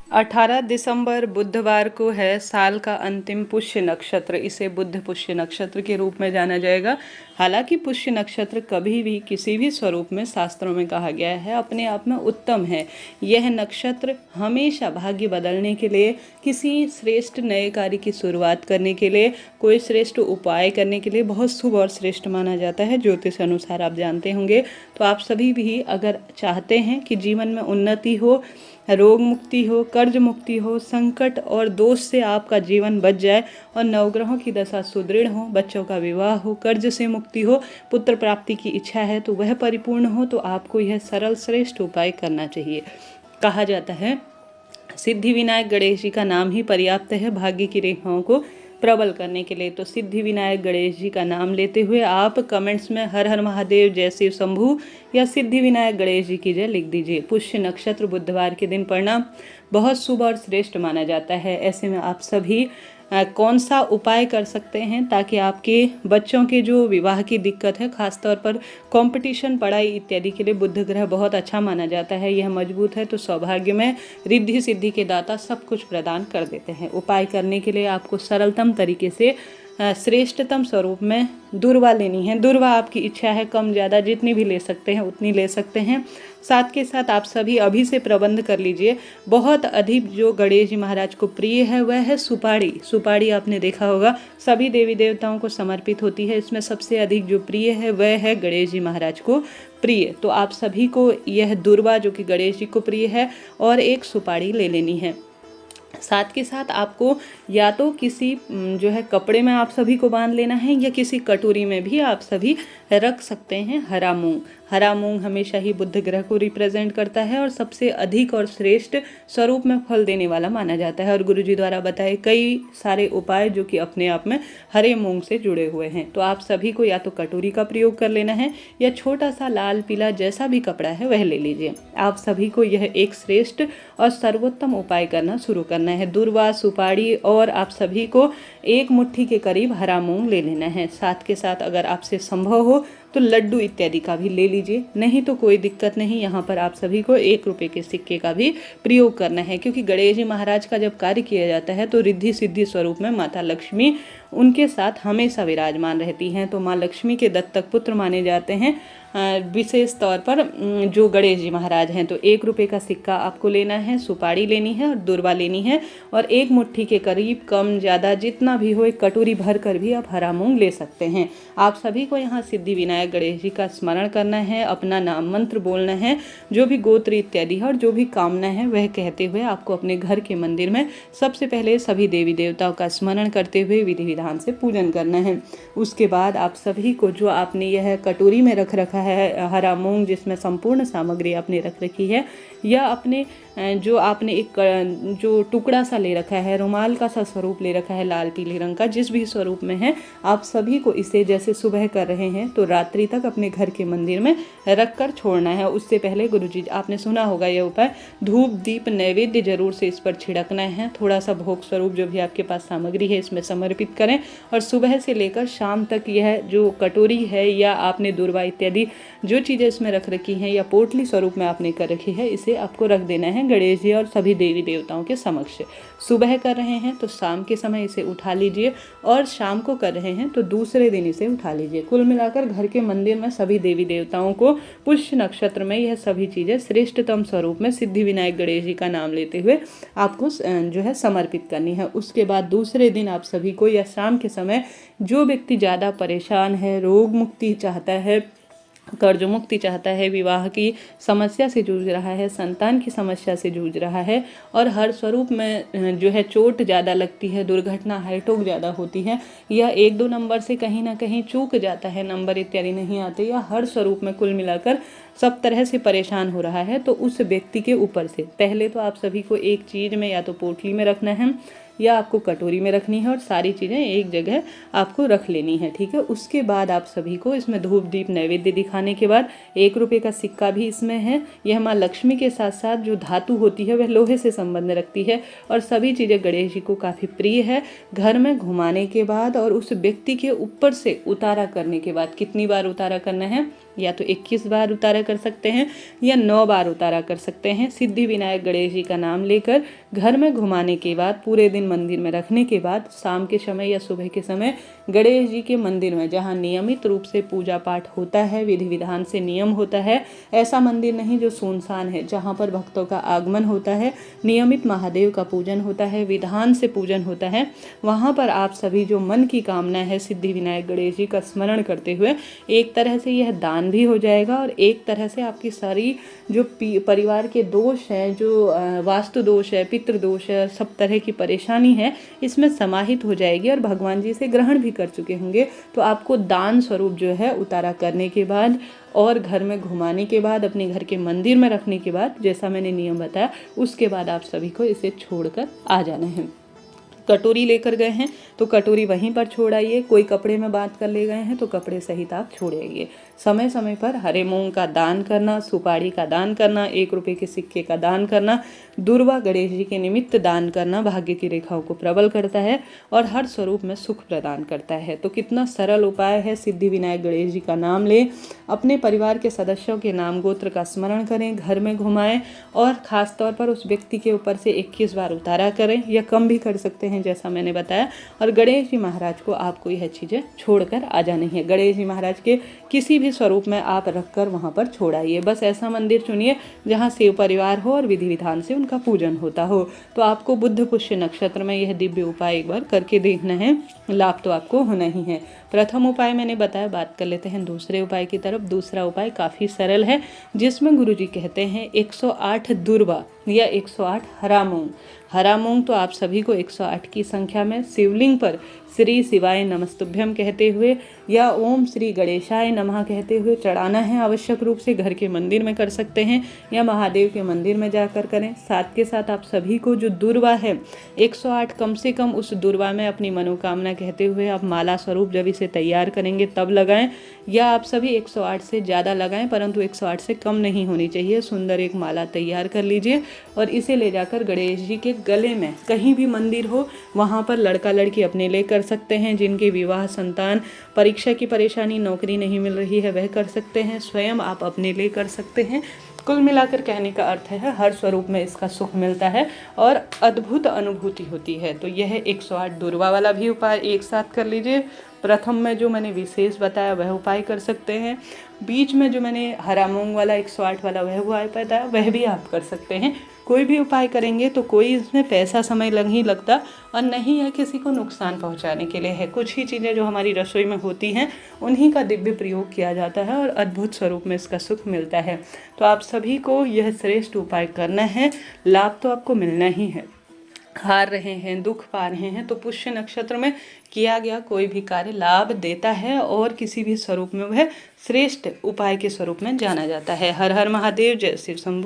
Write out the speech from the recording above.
18 दिसंबर बुधवार को है साल का अंतिम पुष्य नक्षत्र। इसे बुध पुष्य नक्षत्र के रूप में जाना जाएगा। हालांकि पुष्य नक्षत्र कभी भी किसी भी स्वरूप में शास्त्रों में कहा गया है अपने आप में उत्तम है। यह नक्षत्र हमेशा भाग्य बदलने के लिए, किसी श्रेष्ठ नए कार्य की शुरुआत करने के लिए, कोई श्रेष्ठ उपाय करने के लिए बहुत शुभ और श्रेष्ठ माना जाता है। ज्योतिष अनुसार आप जानते होंगे। तो आप सभी भी अगर चाहते हैं कि जीवन में उन्नति हो, रोग मुक्ति हो, कर्ज मुक्ति हो, संकट और दोष से आपका जीवन बच जाए और नवग्रहों की दशा सुदृढ़ हो, बच्चों का विवाह हो, कर्ज से मुक्ति हो, पुत्र प्राप्ति की इच्छा है तो वह परिपूर्ण हो, तो आपको यह सरल श्रेष्ठ उपाय करना चाहिए। कहा जाता है सिद्धि विनायक गणेश जी का नाम ही पर्याप्त है भाग्य की रेखाओं को प्रबल करने के लिए। तो सिद्धि विनायक गणेश जी का नाम लेते हुए आप कमेंट्स में हर हर महादेव, जय शिव शंभू या सिद्धि विनायक गणेश जी की जय लिख दीजिए। पुष्य नक्षत्र बुधवार के दिन पढ़ना बहुत शुभ और श्रेष्ठ माना जाता है। ऐसे में आप सभी कौन सा उपाय कर सकते हैं ताकि आपके बच्चों के जो विवाह की दिक्कत है, खासतौर पर कंपटीशन, पढ़ाई इत्यादि के लिए बुध ग्रह बहुत अच्छा माना जाता है। यह मजबूत है तो सौभाग्य में रिद्धि सिद्धि के दाता सब कुछ प्रदान कर देते हैं। उपाय करने के लिए आपको सरलतम तरीके से श्रेष्ठतम स्वरूप में दूर्वा लेनी है। दूर्वा आपकी इच्छा है, कम ज़्यादा जितनी भी ले सकते हैं उतनी ले सकते हैं। साथ के साथ आप सभी अभी से प्रबंध कर लीजिए। बहुत अधिक जो गणेश जी महाराज को प्रिय है वह है सुपारी। सुपारी आपने देखा होगा सभी देवी देवताओं को समर्पित होती है। इसमें सबसे अधिक जो प्रिय है वह है गणेश जी महाराज को प्रिय। तो आप सभी को यह दूर्वा जो कि गणेश जी को प्रिय है और एक सुपारी ले लेनी है। साथ के साथ आपको या तो किसी जो है कपड़े में आप सभी को बांध लेना है या किसी कटोरी में भी आप सभी रख सकते हैं हरा मूंग। हरा मूंग हमेशा ही बुध ग्रह को रिप्रेजेंट करता है और सबसे अधिक और श्रेष्ठ स्वरूप में फल देने वाला माना जाता है। और गुरुजी द्वारा बताए कई सारे उपाय जो कि अपने आप में हरे मूंग से जुड़े हुए हैं। तो आप सभी को या तो कटोरी का प्रयोग कर लेना है या छोटा सा लाल पीला जैसा भी कपड़ा है वह ले लीजिए। आप सभी को यह एक श्रेष्ठ और सर्वोत्तम उपाय करना शुरू करना है। दूर्वा, सुपारी और आप सभी को एक मुट्ठी के करीब हरा मूंग ले लेना है। साथ के साथ अगर आपसे संभव हो तो लड्डू इत्यादि का भी ले लीजिए, नहीं तो कोई दिक्कत नहीं। यहाँ पर आप सभी को 1 रुपये के सिक्के का भी प्रयोग करना है, क्योंकि गणेश जी महाराज का जब कार्य किया जाता है तो रिद्धि सिद्धि स्वरूप में माता लक्ष्मी उनके साथ हमेशा विराजमान रहती हैं। तो माँ लक्ष्मी के दत्तक पुत्र माने जाते हैं विशेष तौर पर जो गणेश जी महाराज हैं। तो 1 रुपये का सिक्का आपको लेना है, सुपारी लेनी है और दूर्वा लेनी है और 1 मुट्ठी के करीब, कम ज़्यादा जितना भी हो, एक कटोरी भर कर भी आप हरा मूंग ले सकते हैं। आप सभी को यहाँ सिद्धि विनायक गणेश जी का स्मरण करना है, अपना नाम मंत्र बोलना है, जो भी गोत्र इत्यादि है और जो भी कामना है वह कहते हुए आपको अपने घर के मंदिर में सबसे पहले सभी देवी देवताओं का स्मरण करते हुए विधि विधान से पूजन करना है। उसके बाद आप सभी को जो आपने यह कटोरी में रख रखा है हरा मूंग, जिसमें संपूर्ण सामग्री आपने रख रखी है, या अपने जो आपने एक जो टुकड़ा सा ले रखा है, रुमाल का सा स्वरूप ले रखा है लाल पीले रंग का, जिस भी स्वरूप में है, आप सभी को इसे जैसे सुबह कर रहे हैं तो रात्रि तक अपने घर के मंदिर में रख कर छोड़ना है। उससे पहले गुरुजी आपने सुना होगा यह उपाय, धूप दीप नैवेद्य जरूर से इस पर छिड़कना है। थोड़ा सा भोग स्वरूप जो भी आपके पास सामग्री है इसमें समर्पित करें और सुबह से लेकर शाम तक यह जो कटोरी है या आपने दूर्वा इत्यादि जो चीज़ें इसमें रख रखी हैं या पोटली स्वरूप में आपने कर रखी है, इसे आपको रख देना है गणेश जी और सभी देवी देवताओं के समक्ष। सुबह कर रहे हैं तो शाम के समय इसे उठा लीजिए और शाम को कर रहे हैं तो दूसरे दिन इसे उठा लीजिए। कुल मिलाकर घर के मंदिर में सभी देवी देवताओं को पुष्य नक्षत्र में यह सभी चीज़ें श्रेष्ठतम स्वरूप में सिद्धि विनायक गणेश जी का नाम लेते हुए आपको जो है समर्पित करनी है। उसके बाद दूसरे दिन आप सभी को या शाम के समय जो व्यक्ति ज़्यादा परेशान है, रोग मुक्ति चाहता है, कर्ज मुक्ति चाहता है, विवाह की समस्या से जूझ रहा है, संतान की समस्या से जूझ रहा है और हर स्वरूप में जो है चोट ज़्यादा लगती है, दुर्घटना हाईटोक ज़्यादा होती है, या 1-2 नंबर से कहीं ना कहीं चूक जाता है, नंबर इत्यादि नहीं आते, या हर स्वरूप में कुल मिलाकर सब तरह से परेशान हो रहा है, तो उस व्यक्ति के ऊपर से पहले तो आप सभी को एक चीज़ में या तो पोटली में रखना है या आपको कटोरी में रखनी है और सारी चीज़ें एक जगह आपको रख लेनी है, ठीक है। उसके बाद आप सभी को इसमें धूप दीप नैवेद्य दिखाने के बाद 1 रुपये का सिक्का भी इसमें है। यह माँ लक्ष्मी के साथ साथ जो धातु होती है वह लोहे से संबंध रखती है और सभी चीज़ें गणेश जी को काफ़ी प्रिय है। घर में घुमाने के बाद और उस व्यक्ति के ऊपर से उतारा करने के बाद कितनी बार उतारा करना है, या तो 21 बार उतारा कर सकते हैं या 9 बार उतारा कर सकते हैं। सिद्धि विनायक गणेश जी का नाम लेकर घर में घुमाने के बाद, पूरे दिन मंदिर में रखने के बाद, शाम के समय या सुबह के समय गणेश जी के मंदिर में, जहाँ नियमित रूप से पूजा पाठ होता है, विधि विधान से नियम होता है, ऐसा मंदिर नहीं जो सुनसान है, जहाँ पर भक्तों का आगमन होता है, नियमित महादेव का पूजन होता है, विधान से पूजन होता है, वहाँ पर आप सभी जो मन की कामना है सिद्धि विनायक गणेश जी का स्मरण करते हुए, एक तरह से यह दान भी हो जाएगा और एक तरह से आपकी सारी जो परिवार के दोष हैं, जो वास्तु दोष है, पितृ दोष है, सब तरह की परेशानी है, इसमें समाहित हो जाएगी और भगवान जी से ग्रहण भी कर चुके होंगे। तो आपको दान स्वरूप जो है उतारा करने के बाद और घर में घुमाने के बाद, अपने घर के मंदिर में रखने के बाद, जैसा मैंने नियम बताया, उसके बाद आप सभी को इसे छोड़कर आ जाना है। कटोरी लेकर गए हैं तो कटोरी वहीं पर छोड़ आइए। कोई कपड़े में बांध कर ले गए हैं तो कपड़े सहित आप छोड़ आइए। समय समय पर हरे मूंग का दान करना, सुपारी का दान करना, 1 रुपये के सिक्के का दान करना, दुर्वा गणेश जी के निमित्त दान करना भाग्य की रेखाओं को प्रबल करता है और हर स्वरूप में सुख प्रदान करता है। तो कितना सरल उपाय है। सिद्धि विनायक गणेश जी का नाम लें, अपने परिवार के सदस्यों के नाम गोत्र का स्मरण करें, घर में घुमाएं और ख़ास तौर पर उस व्यक्ति के ऊपर से 21 बार उतारा करें या कम भी कर सकते हैं जैसा मैंने बताया। और गणेश जी महाराज को आपको यह चीज़ें छोड़कर आ जानी है। गणेश जी महाराज के किसी भी स्वरूप में आप रखकर वहाँ पर छोड़ाइए। बस ऐसा मंदिर चुनिए जहाँ शिव परिवार हो और विधि विधान से उनका पूजन होता हो। तो आपको बुध पुष्य नक्षत्र में यह दिव्य उपाय एक बार करके देखना है, लाभ तो आपको होना ही है। प्रथम उपाय मैंने बताया, बात कर लेते हैं दूसरे उपाय की तरफ। दूसरा उपाय काफ़ी सरल है, जिसमें गुरुजी कहते हैं 108 दुर्वा या 108 हरा मूंग। हरा मूंग तो आप सभी को 108 की संख्या में शिवलिंग पर श्री शिवाय नमस्तुभ्यम कहते हुए या ओम श्री गणेशाय नमः कहते हुए चढ़ाना है। आवश्यक रूप से घर के मंदिर में कर सकते हैं या महादेव के मंदिर में जाकर करें। साथ के साथ आप सभी को जो दुर्वा है 108 कम से कम उस दुर्वा में अपनी मनोकामना कहते हुए आप माला स्वरूप जब इसे तैयार करेंगे तब लगाएं, या आप सभी 108 से ज़्यादा लगाएं, परंतु 108 से कम नहीं होनी चाहिए। सुंदर एक माला तैयार कर लीजिए और इसे ले जाकर गणेश जी के गले में, कहीं भी मंदिर हो वहाँ पर लड़का लड़की अपने लिए कर सकते हैं। जिनके विवाह, संतान, परीक्षा की परेशानी, नौकरी नहीं मिल रही है वह कर सकते हैं। स्वयं आप अपने लिए कर सकते हैं। कुल मिलाकर कहने का अर्थ है हर स्वरूप में इसका सुख मिलता है और अद्भुत अनुभूति होती है। तो यह 108 दुर्वा वाला भी उपाय एक साथ कर लीजिए। प्रथम में जो मैंने विशेष बताया वह उपाय कर सकते हैं। बीच में जो मैंने हरा मूंग वाला 108 वाला वह उपाय बताया वह भी आप कर सकते हैं। कोई भी उपाय करेंगे तो कोई इसमें पैसा समय नहीं लगता और नहीं है किसी को नुकसान पहुंचाने के लिए है। कुछ ही चीज़ें जो हमारी रसोई में होती हैं उन्हीं का दिव्य प्रयोग किया जाता है और अद्भुत स्वरूप में इसका सुख मिलता है। तो आप सभी को यह श्रेष्ठ उपाय करना है, लाभ तो आपको मिलना ही है। हार रहे हैं, दुख पा रहे हैं तो पुष्य नक्षत्र में किया गया कोई भी कार्य लाभ देता है और किसी भी स्वरूप में वह श्रेष्ठ उपाय के स्वरूप में जाना जाता है। हर हर महादेव, जय शिव शंभू।